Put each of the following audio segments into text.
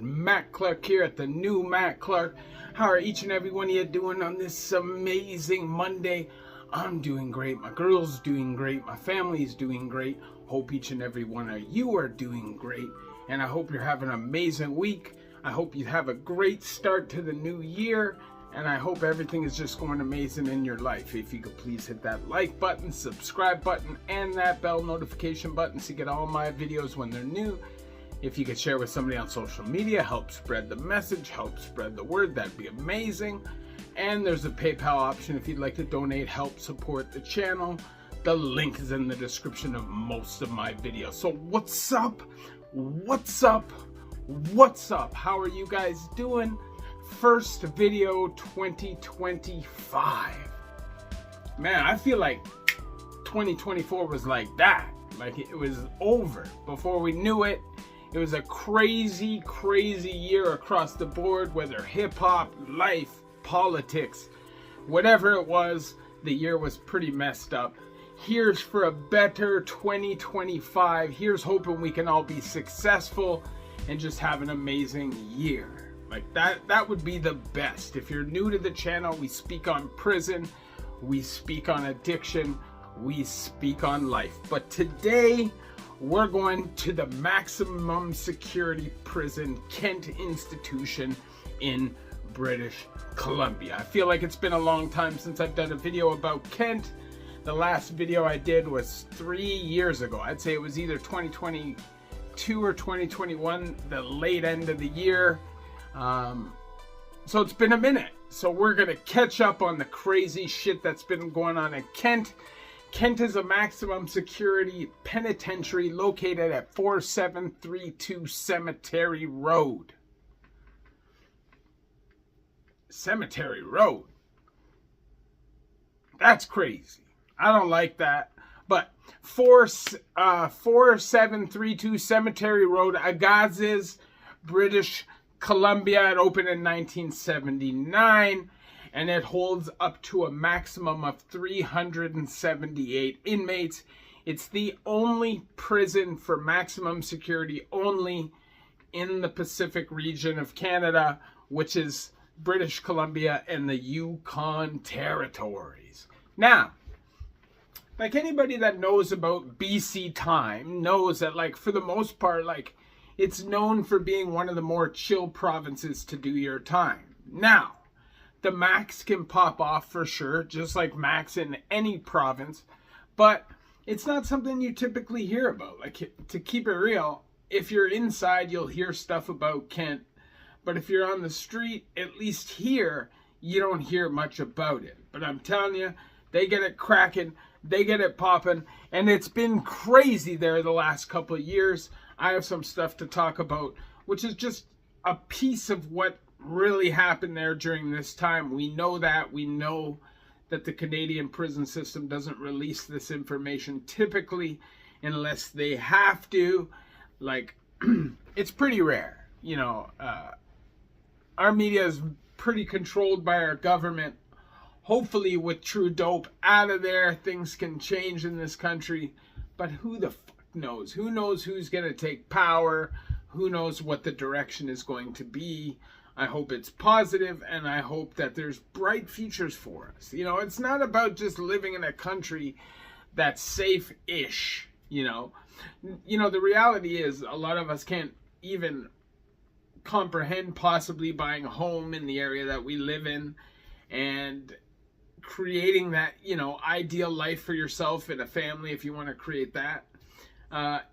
Matt Clark here at the new Matt Clark. How are each and every one of you doing on this amazing Monday? I'm doing great. My girl's doing great. My family's doing great. Hope each and every one of you are doing great. And I hope you're having an amazing week. I hope you have a great start to the new year. And I hope everything is just going amazing in your life. If you could please hit that like button, subscribe button, and that bell notification button to get all my videos when they're new. If you could share with somebody on social media, help spread the message, help spread the word, that'd be amazing. And there's a PayPal option if you'd like to donate, help support the channel. The link is in the description of most of my videos. So what's up? What's up? What's up? How are you guys doing? First video 2025. Man, I feel like 2024 was like that. Like it was over before we knew it. It was a crazy, crazy year across the board, whether hip-hop, life, politics, whatever it was, the year was pretty messed up. Here's for a better 2025. Here's hoping we can all be successful and just have an amazing year. Like that would be the best. If you're new to the channel, we speak on prison, we speak on addiction, we speak on life. But today, we're going to the maximum security prison, Kent Institution in British Columbia. I feel like it's been a long time since I've done a video about Kent. The last video I did was 3 years ago. I'd say it was either 2022 or 2021, the late end of the year. So it's been a minute. So we're going to catch up on the crazy shit that's been going on in Kent. Kent is a maximum security penitentiary located at 4732 Cemetery Road. Cemetery Road. That's crazy. I don't like that. But 4732 Cemetery Road, Agassiz, British Columbia. It opened in 1979. And it holds up to a maximum of 378 inmates. It's the only prison for maximum security only in the Pacific region of Canada, which is British Columbia and the Yukon territories. Now, like anybody that knows about BC time knows that, like, for the most part, like, it's known for being one of the more chill provinces to do your time. Now, the max can pop off for sure, just like max in any province, but it's not something you typically hear about. Like, to keep it real, if you're inside, you'll hear stuff about Kent, but if you're on the street, at least here, you don't hear much about it. But I'm telling you, they get it cracking, they get it popping, and it's been crazy there the last couple of years. I have some stuff to talk about, which is just a piece of what really happened there during this time. We know that the Canadian prison system doesn't release this information typically unless they have to. Like, it's pretty rare, you know. Our media is pretty controlled by our government. Hopefully with Trudeau out of there, things can change in this country, but who the fuck knows? Who knows who's going to take power? Who knows what the direction is going to be? I hope it's positive, and I hope that there's bright futures for us. You know, it's not about just living in a country that's safe-ish, you know. You know, the reality is a lot of us can't even comprehend possibly buying a home in the area that we live in and creating that, you know, ideal life for yourself and a family, if you want to create that,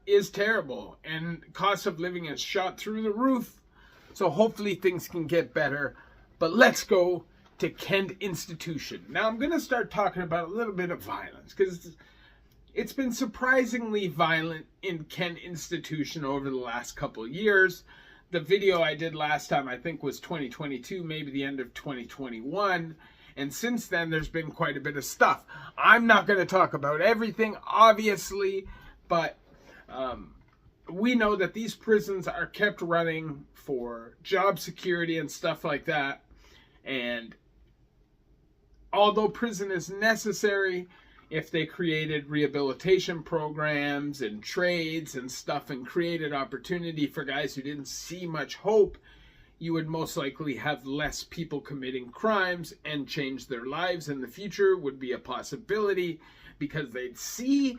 is terrible. And cost of living is shot through the roof. So hopefully things can get better. But let's go to Kent Institution. Now I'm going to start talking about a little bit of violence, because it's been surprisingly violent in Kent Institution over the last couple of years. The video I did last time, I think, was 2022, maybe the end of 2021. And since then, there's been quite a bit of stuff. I'm not going to talk about everything, obviously, but we know that these prisons are kept running for job security and stuff like that. And although prison is necessary, if they created rehabilitation programs and trades and stuff and created opportunity for guys who didn't see much hope, you would most likely have less people committing crimes, and change their lives in the future would be a possibility because they'd see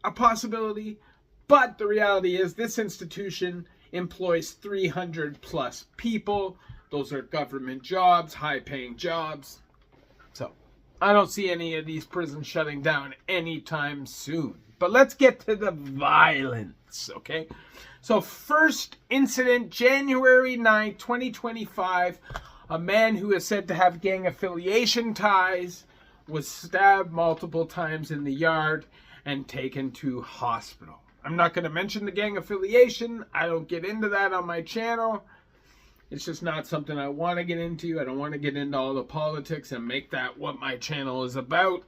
a possibility. But the reality is this institution employs 300 plus people. Those are government jobs, high paying jobs. So I don't see any of these prisons shutting down anytime soon. But let's get to the violence, okay? So first incident, January 9th, 2025, a man who is said to have gang affiliation ties was stabbed multiple times in the yard and taken to hospital. I'm not going to mention the gang affiliation. I don't get into that on my channel. It's just not something I want to get into. I don't want to get into all the politics and make that what my channel is about.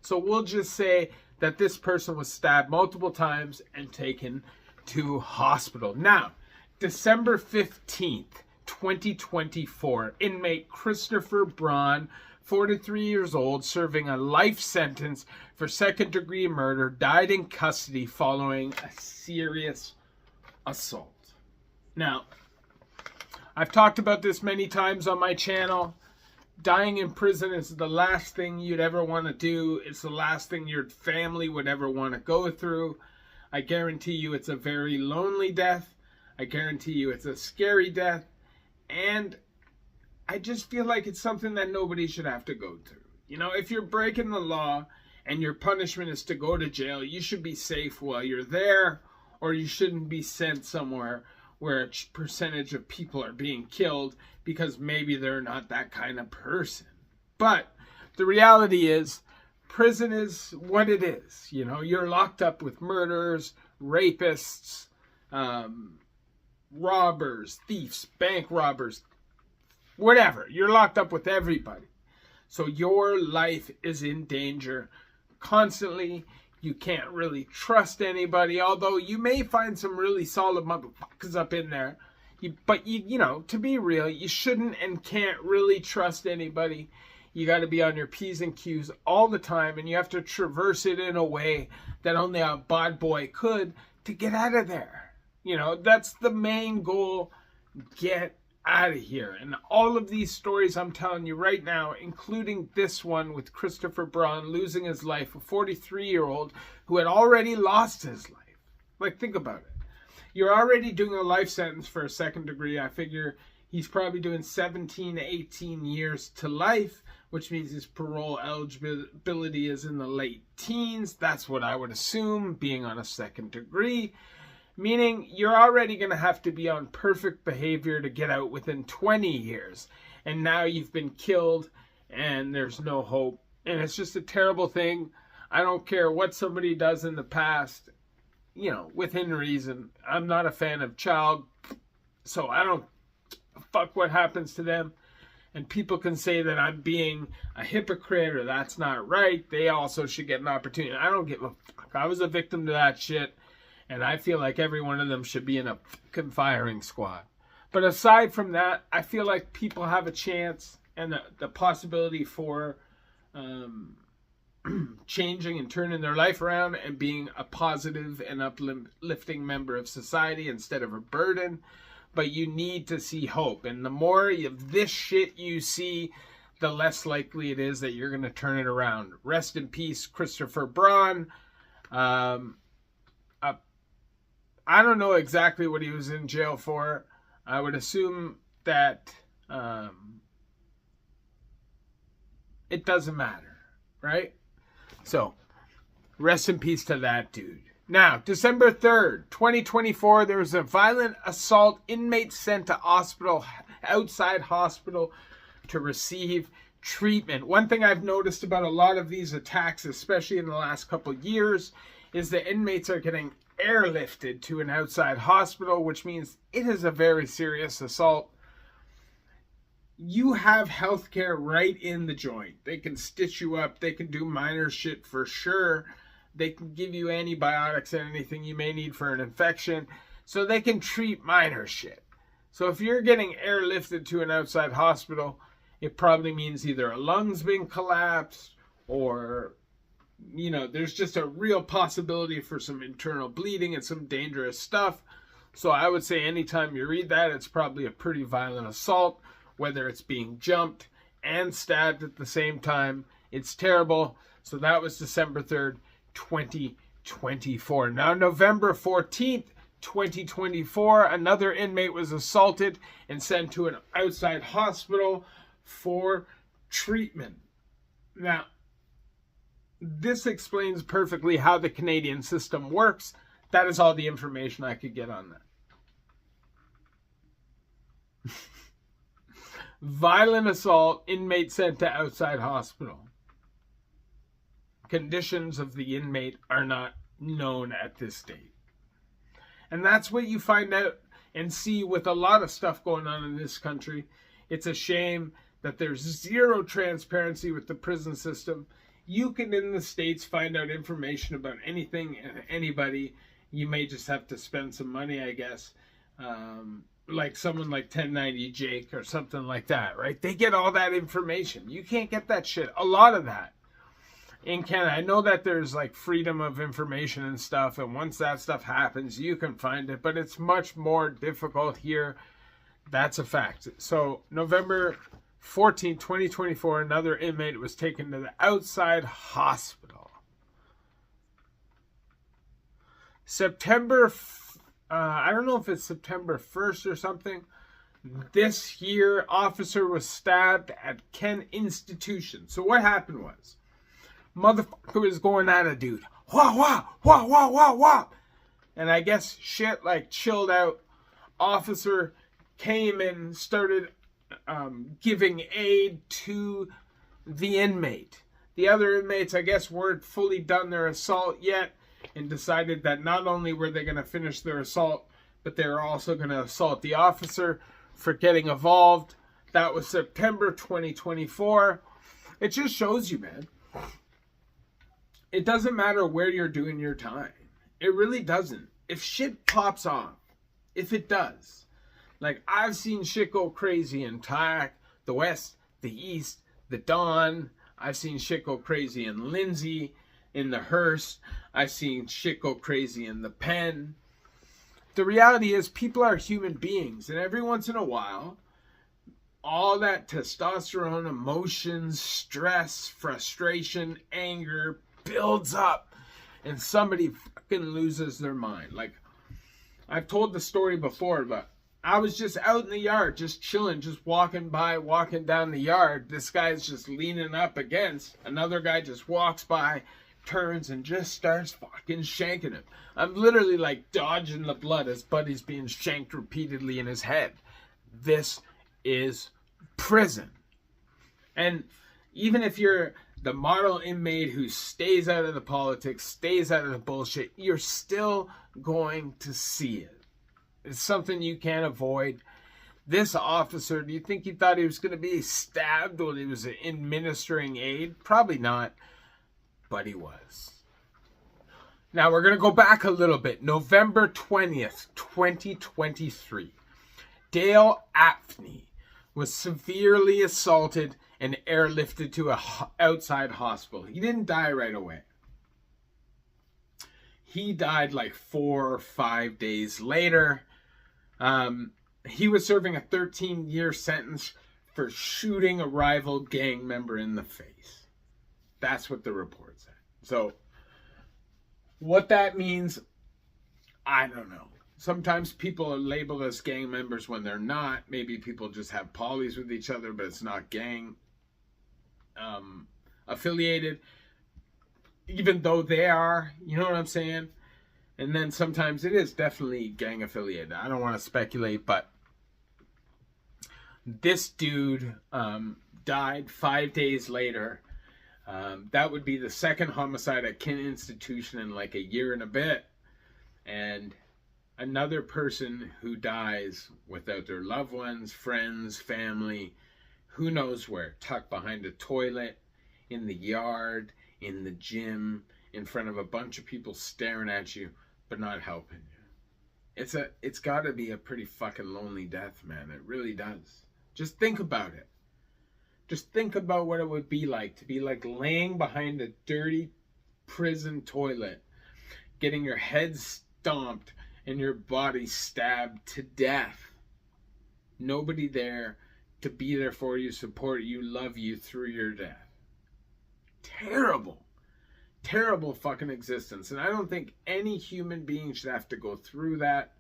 So we'll just say that this person was stabbed multiple times and taken to hospital. Now, December 15th, 2024, inmate Christopher Braun, 43 years old, serving a life sentence for second-degree murder, died in custody following a serious assault. Now, I've talked about this many times on my channel. Dying in prison is the last thing you'd ever want to do. It's the last thing your family would ever want to go through. I guarantee you it's a very lonely death. I guarantee you it's a scary death. And I just feel like it's something that nobody should have to go through. You know, if you're breaking the law and your punishment is to go to jail, you should be safe while you're there, or you shouldn't be sent somewhere where a percentage of people are being killed because maybe they're not that kind of person. But the reality is, prison is what it is. You know, you're locked up with murderers, rapists, robbers, thieves, bank robbers, whatever. You're locked up with everybody. So your life is in danger constantly. You can't really trust anybody, although you may find some really solid motherfuckers up in there. But you know, to be real, you shouldn't and can't really trust anybody. You got to be on your P's and Q's all the time, and you have to traverse it in a way that only a bad boy could to get out of there. You know, that's the main goal. Get out of here. And all of these stories I'm telling you right now, including this one with Christopher Braun losing his life, a 43-year-old who had already lost his life. Like, think about it. You're already doing a life sentence for a second degree. I figure he's probably doing 17 to 18 years to life, which means his parole eligibility is in the late teens. That's what I would assume, being on a second degree. Meaning you're already going to have to be on perfect behavior to get out within 20 years. And now you've been killed and there's no hope. And it's just a terrible thing. I don't care what somebody does in the past, you know, within reason. I'm not a fan of child, so I don't fuck what happens to them. And people can say that I'm being a hypocrite or that's not right. They also should get an opportunity. I don't give a fuck. I was a victim to that shit. And I feel like every one of them should be in a fucking firing squad. But aside from that, I feel like people have a chance and the possibility for changing and turning their life around and being a positive and uplifting member of society instead of a burden. But you need to see hope. And the more of this shit you see, the less likely it is that you're going to turn it around. Rest in peace, Christopher Braun. I don't know exactly what he was in jail for. I would assume that it doesn't matter, right? So, rest in peace to that dude. Now, December 3rd, 2024, there was a violent assault. Inmates sent to hospital, outside hospital, to receive treatment. One thing I've noticed about a lot of these attacks, especially in the last couple of years, is the inmates are getting airlifted to an outside hospital, which means it is a very serious assault. You have healthcare right in the joint. They can stitch you up. They can do minor shit for sure. They can give you antibiotics and anything you may need for an infection. So they can treat minor shit. So if you're getting airlifted to an outside hospital, it probably means either a lung's been collapsed or there's just a real possibility for some internal bleeding and some dangerous stuff. So I would say anytime you read that, it's probably a pretty violent assault, whether it's being jumped and stabbed at the same time. It's terrible. So that was December 3rd, 2024. Now, November 14th, 2024, another inmate was assaulted and sent to an outside hospital for treatment. Now, this explains perfectly how the Canadian system works. That is all the information I could get on that. Violent assault, inmate sent to outside hospital. Conditions of the inmate are not known at this date. And that's what you find out and see with a lot of stuff going on in this country. It's a shame that there's zero transparency with the prison system. You can, in the States, find out information about anything and anybody. You may just have to spend some money, I guess. Like someone like 1090 Jake or something like that, right? They get all that information. You can't get that shit. A lot of that in Canada. I know that there's like freedom of information and stuff, and once that stuff happens, you can find it, but it's much more difficult here. That's a fact. So November 14, 2024, another inmate was taken to the outside hospital. I don't know if it's September 1st or something. This year, officer was stabbed at Kent Institution. So what happened was, motherfucker was going at a dude. Wah, wah, wah, wah, wah, wah. And I guess shit like chilled out. Officer came and started giving aid to the inmate. The other inmates, I guess, weren't fully done their assault yet, and decided that not only were they going to finish their assault, but they were also going to assault the officer for getting involved. That was September 2024. It just shows you, man. It doesn't matter where you're doing your time. It really doesn't. If shit pops off, if it does. Like, I've seen shit go crazy in Tayak, the West, the East, the Don. I've seen shit go crazy in Lindsay, in the Hearst. I've seen shit go crazy in the Pen. The reality is people are human beings, and every once in a while, all that testosterone, emotions, stress, frustration, anger builds up, and somebody fucking loses their mind. Like, I've told the story before, but I was just out in the yard, just chilling, just walking down the yard. This guy's just leaning up against. Another guy just walks by, turns, and just starts fucking shanking him. I'm literally like dodging the blood as Buddy's being shanked repeatedly in his head. This is prison. And even if you're the model inmate who stays out of the politics, stays out of the bullshit, you're still going to see it. It's something you can't avoid. This officer, do you think he thought he was going to be stabbed when he was administering aid? Probably not, but he was. Now we're going to go back a little bit. November 20th, 2023. Dale Apney was severely assaulted and airlifted to an outside hospital. He didn't die right away. He died like 4 or 5 days later. He was serving a 13-year sentence for shooting a rival gang member in the face. That's what the report said. So, what that means, I don't know. Sometimes people are labeled as gang members when they're not. Maybe people just have polys with each other, but it's not gang affiliated. Even though they are, you know what I'm saying? And then sometimes it is definitely gang affiliated. I don't want to speculate, but this dude died 5 days later. That would be the second homicide at Kent Institution in like a year and a bit. And another person who dies without their loved ones, friends, family, who knows where, tucked behind a toilet, in the yard, in the gym, in front of a bunch of people staring at you, but not helping you. It's got to be a pretty fucking lonely death, man. It really does. Just think about it. Just think about what it would be like to be like laying behind a dirty prison toilet, getting your head stomped and your body stabbed to death. Nobody there to be there for you, support you, love you through your death. Terrible. Terrible fucking existence. And I don't think any human being should have to go through that.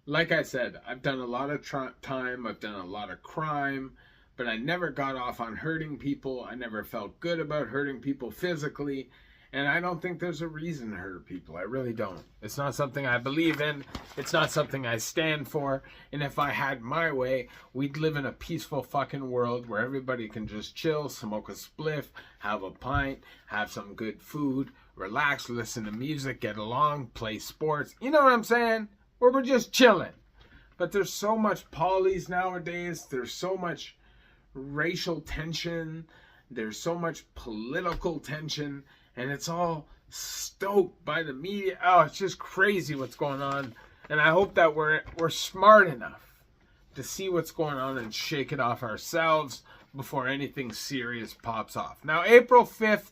Like I said, I've done a lot of time, I've done a lot of crime, but I never got off on hurting people. I never felt good about hurting people physically. And I don't think there's a reason to hurt people. I really don't. It's not something I believe in. It's not something I stand for. And if I had my way, we'd live in a peaceful fucking world where everybody can just chill, smoke a spliff, have a pint, have some good food, relax, listen to music, get along, play sports. You know what I'm saying? Where we're just chilling. But there's so much polys nowadays. There's so much racial tension. There's so much political tension. And it's all stoked by the media. Oh, it's just crazy what's going on. And I hope that we're smart enough to see what's going on and shake it off ourselves before anything serious pops off. Now, April 5th,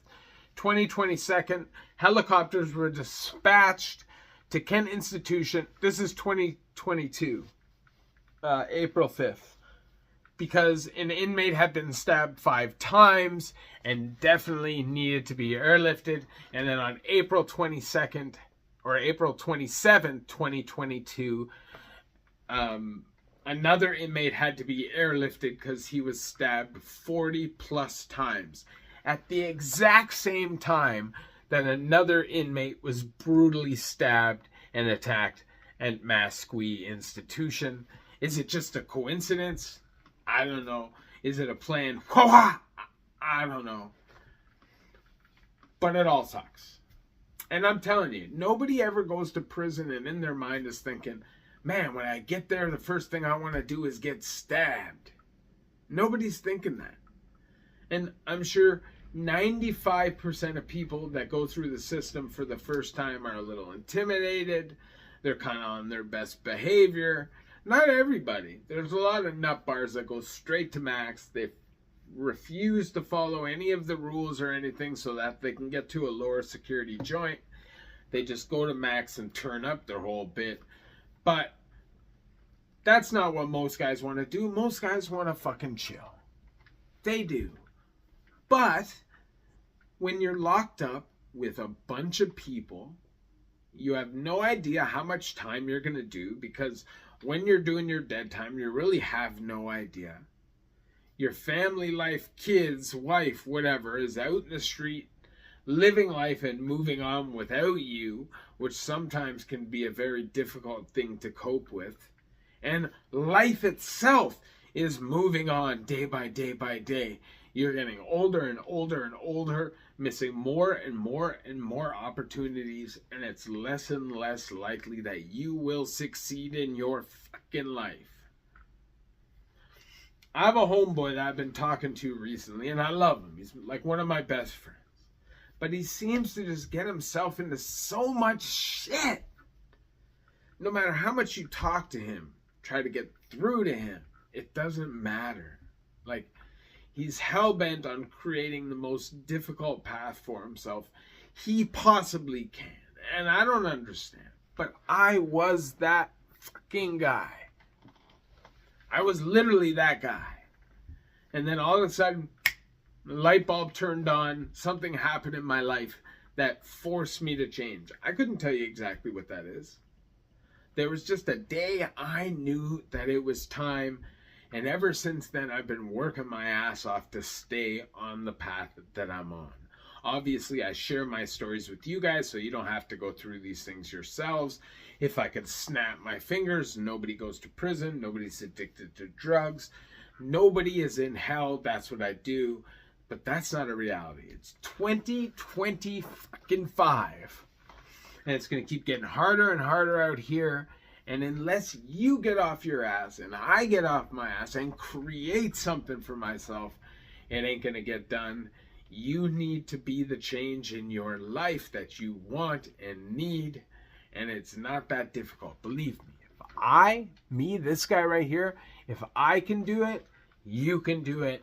2022, helicopters were dispatched to Kent Institution. This is 2022, April 5th. Because an inmate had been stabbed 5 times and definitely needed to be airlifted. And then on April 22nd, or April 27th, 2022, another inmate had to be airlifted because he was stabbed 40 plus times. At the exact same time that another inmate was brutally stabbed and attacked at Masque Institution. Is it just a coincidence? I don't know. Is it a plan? I don't know. But it all sucks. And I'm telling you, nobody ever goes to prison and in their mind is thinking, man, when I get there, the first thing I want to do is get stabbed. Nobody's thinking that. And I'm sure 95% of people that go through the system for the first time are a little intimidated. They're kind of on their best behavior. Not everybody. There's a lot of nut bars that go straight to max. They refuse to follow any of the rules or anything so that they can get to a lower security joint. They just go to max and turn up their whole bit. But that's not what most guys want to do. Most guys want to fucking chill. They do. But when you're locked up with a bunch of people, you have no idea how much time you're going to do, because when you're doing your dead time, you really have no idea. Your family life, kids, wife, whatever, is out in the street, living life and moving on without you, which sometimes can be a very difficult thing to cope with. And life itself is moving on day by day by day. You're getting older and older and older, missing more and more and more opportunities, and it's less and less likely that you will succeed in your fucking life. I have a homeboy that I've been talking to recently, and I love him. He's like one of my best friends. But he seems to just get himself into so much shit. No matter how much you talk to him, try to get through to him, it doesn't matter. Like, he's hell-bent on creating the most difficult path for himself he possibly can. And I don't understand. But I was that fucking guy. I was literally that guy. And then all of a sudden, the light bulb turned on. Something happened in my life that forced me to change. I couldn't tell you exactly what that is. There was just a day I knew that it was time. And ever since then, I've been working my ass off to stay on the path that I'm on. Obviously, I share my stories with you guys, so you don't have to go through these things yourselves. If I could snap my fingers, nobody goes to prison, nobody's addicted to drugs, nobody is in hell, that's what I do. But that's not a reality. It's 2025. And it's going to keep getting harder and harder out here. And unless you get off your ass and I get off my ass and create something for myself, it ain't going to get done. You need to be the change in your life that you want and need. And it's not that difficult. Believe me. This guy right here, if I can do it, you can do it.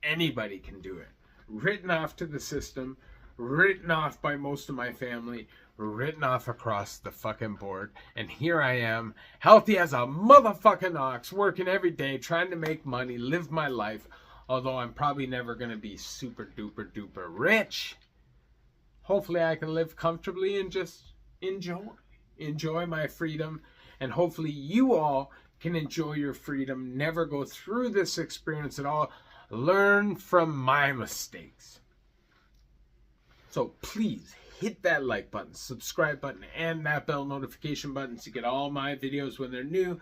Anybody can do it. Written off to the system, written off by most of my family, written off across the fucking board. And here I am, healthy as a motherfucking ox, working every day, trying to make money, live my life. Although I'm probably never going to be super duper duper rich. Hopefully I can live comfortably and just enjoy my freedom. And hopefully you all can enjoy your freedom, never go through this experience at all. Learn from my mistakes. So please hit that like button, subscribe button, and that bell notification button to get all my videos when they're new.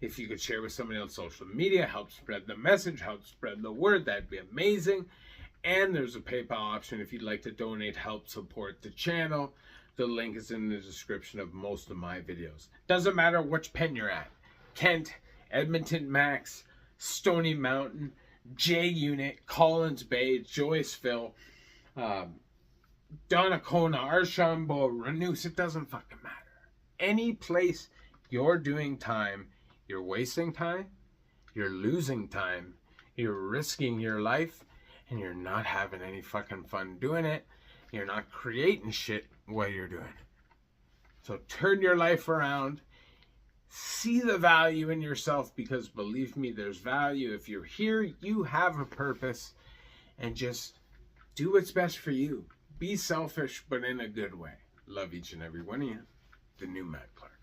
If you could share with somebody on social media, help spread the message, help spread the word, that'd be amazing. And there's a PayPal option if you'd like to donate, help support the channel. The link is in the description of most of my videos. Doesn't matter which pen you're at. Kent, Edmonton Max, Stony Mountain, J Unit, Collins Bay, Joyceville, Donnacona, Archambault, Renous, it doesn't fucking matter. Any place you're doing time, you're wasting time, you're losing time, you're risking your life, and you're not having any fucking fun doing it. You're not creating shit while you're doing it. So turn your life around. See the value in yourself, because believe me, there's value. If you're here, you have a purpose, and just do what's best for you. Be selfish, but in a good way. Love each and every one of you. The new Matt Clark.